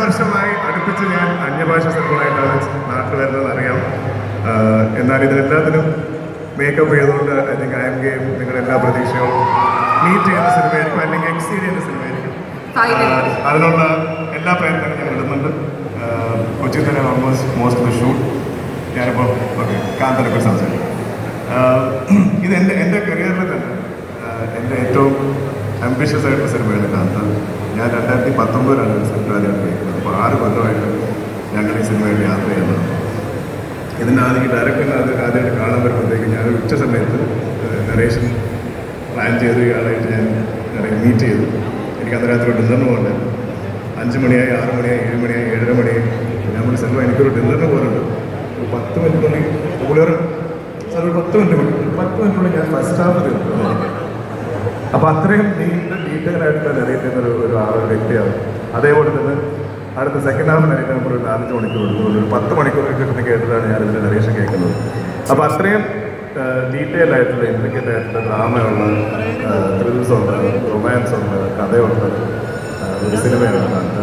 വർഷമായി അടുപ്പിച്ച് ഞാൻ അന്യഭാഷ സിനിമകളായിട്ടാണ് നാട്ടിൽ വരുന്നതെന്ന് അറിയാം. എന്നാൽ ഇതിലെല്ലാത്തിനും മേക്കപ്പ് ചെയ്തുകൊണ്ട് I think I M game നിങ്ങളുടെ എല്ലാ പ്രതീക്ഷകളും മീറ്റ് ചെയ്യുന്ന സിനിമയായിരിക്കും, അല്ലെങ്കിൽ എക്സീഡ് ചെയ്യുന്ന സിനിമയായിരിക്കും. അതിനുള്ള എല്ലാ പ്രയത്നങ്ങളും ഞാൻ ഇടുന്നുണ്ട്. കൊച്ചിയിൽ തന്നെ almost most of the shoot ഞാനിപ്പോൾ ഓക്കെ കാന്തനെക്കുറിച്ച് സംസാരിക്കും. ഇത് എൻ്റെ കരിയറിൽ തന്നെ എൻ്റെ ഏറ്റവും അംബിഷ്യസ് ആയിട്ടുള്ള സിനിമയാണ് കാന്ത. ഞാൻ 2019 സ്ക്രിപ്റ്റ് ആദ്യമായിട്ട് കേൾക്കുന്നത്. അപ്പോൾ 6 കൊല്ലമായിട്ട് ഞങ്ങൾ ഈ സിനിമയിൽ യാത്ര ചെയ്യുന്നത്. ഇതിൻ്റെ ഡയറക്ടറിനെ ആദ്യമായിട്ട് കാണാൻ വരുമ്പോഴത്തേക്ക് ഞാനൊരു ഉച്ച സമയത്ത് നറേഷൻ പ്ലാൻ ചെയ്ത് ഇയാളായിട്ട് ഞാൻ മീറ്റ് ചെയ്തു. എനിക്ക് അന്ന് രാത്രി ഡിന്നറിന് പോകണ്ടായിരുന്നു. 5 മണിയായി, 6 മണിയായി, 7 മണിയായി, 7:30 മണിയായി. ഞാൻ പറഞ്ഞ സിനിമ എനിക്കൊരു ഡിന്നറിന് പോകുന്നുണ്ട്, ഒരു 10 മിനിറ്റുള്ളിൽ കൂടുതൽ സാർ, ഒരു 10 മിനിറ്റുള്ളിൽ ഞാൻ ഫസ്റ്റ് ഹാഫ് തീർക്കുന്നു. അപ്പോൾ അത്രയും ഡീറ്റെയിൽ ആയിട്ടുള്ള നരേറ്റ് ചെയ്യുന്ന ഒരു വ്യക്തിയാണ്. അതേപോലെ തന്നെ അടുത്ത സെക്കൻഡ് ഹാഫ് നരേറ്റ് നമ്മൾ ഒരു 4-5 മണിക്കൂർ എടുത്തുള്ളൂ. ഒരു 10 മണിക്കൂർ കിട്ടുന്ന കേട്ടിട്ടാണ് ഞാൻ ഇതിൻ്റെ നരേഷൻ കേൾക്കുന്നത്. അപ്പോൾ അത്രയും ഡീറ്റെയിൽ ആയിട്ടുള്ള ഇൻട്രിക്കറ്റ് ആയിട്ടുള്ള ഡ്രാമയുള്ള, ത്രിൽസ് ഉണ്ട്, റൊമാൻസ് ഉണ്ട്, കഥയുണ്ട് ഒരു സിനിമയാണ് കാന്ത.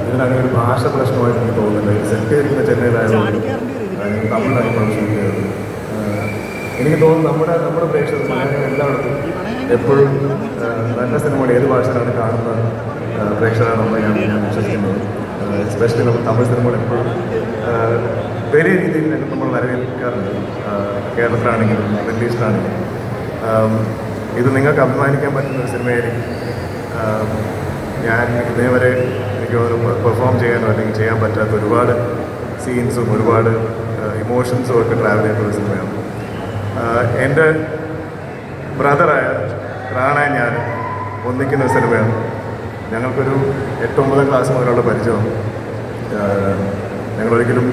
ഇതിനങ്ങനെ ഒരു ഭാഷ പ്രശ്നമായിട്ട് എനിക്ക് തോന്നുന്നില്ല. ഇത് സെറ്റ് ചെയ്തിരിക്കുന്ന ചെന്നൈയിലായതുകൊണ്ട് തമിഴിലായി പ്രൊഡക്ഷൻ ചെയ്തത്. എനിക്ക് തോന്നുന്നു നമ്മുടെ പ്രേക്ഷകർ മലയാളികൾ എല്ലായിടത്തും എപ്പോഴും നല്ല സിനിമകൾ ഏത് ഭാഷയിലാണ് കാണുന്ന പ്രേക്ഷകരാണെന്ന് ഞാൻ വിശ്വസിക്കുന്നത്. എസ്പെഷ്യലി നമ്മൾ തമിഴ് സിനിമകൾ എപ്പോഴും വലിയ രീതിയിൽ നമ്മൾ വരവേൽക്കാറുണ്ട്. കേരളത്തിലാണെങ്കിലും മിഡിൽ ഈസ്റ്റിലാണെങ്കിലും ഇത് നിങ്ങൾക്ക് അഭിമാനിക്കാൻ പറ്റുന്ന ഒരു സിനിമയായിരിക്കും. ഞാൻ ഇതേവരെ എനിക്ക് പെർഫോം ചെയ്യാനോ അല്ലെങ്കിൽ ചെയ്യാൻ പറ്റാത്ത ഒരുപാട് സീൻസും ഒരുപാട് ഇമോഷൻസും ഒക്കെ ട്രാവൽ ചെയ്യുന്ന സിനിമയാണ്. എൻ്റെ ബ്രദറായ റാണയും ഞാൻ ഒന്നിക്കുന്ന സിനിമയാണ്. ഞങ്ങൾക്കൊരു 8-9 ക്ലാസ് മുതലുള്ള പരിചയമാണ്. ഞങ്ങളൊരിക്കലും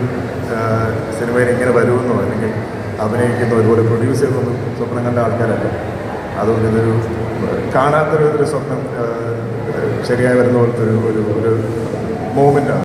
സിനിമയിൽ ഇങ്ങനെ വരുമെന്നോ അല്ലെങ്കിൽ അഭിനയിക്കുന്നോ ഒരുപോലെ പ്രൊഡ്യൂസ് ചെയ്യുന്നൊന്നും സ്വപ്നം കണ്ട ആൾക്കാരല്ല. അതുകൊണ്ട് ഇതൊരു കാണാത്തൊരു സ്വപ്നം ശരിയായി വരുന്ന പോലത്തെ ഒരു മൂമെൻ്റാണ്.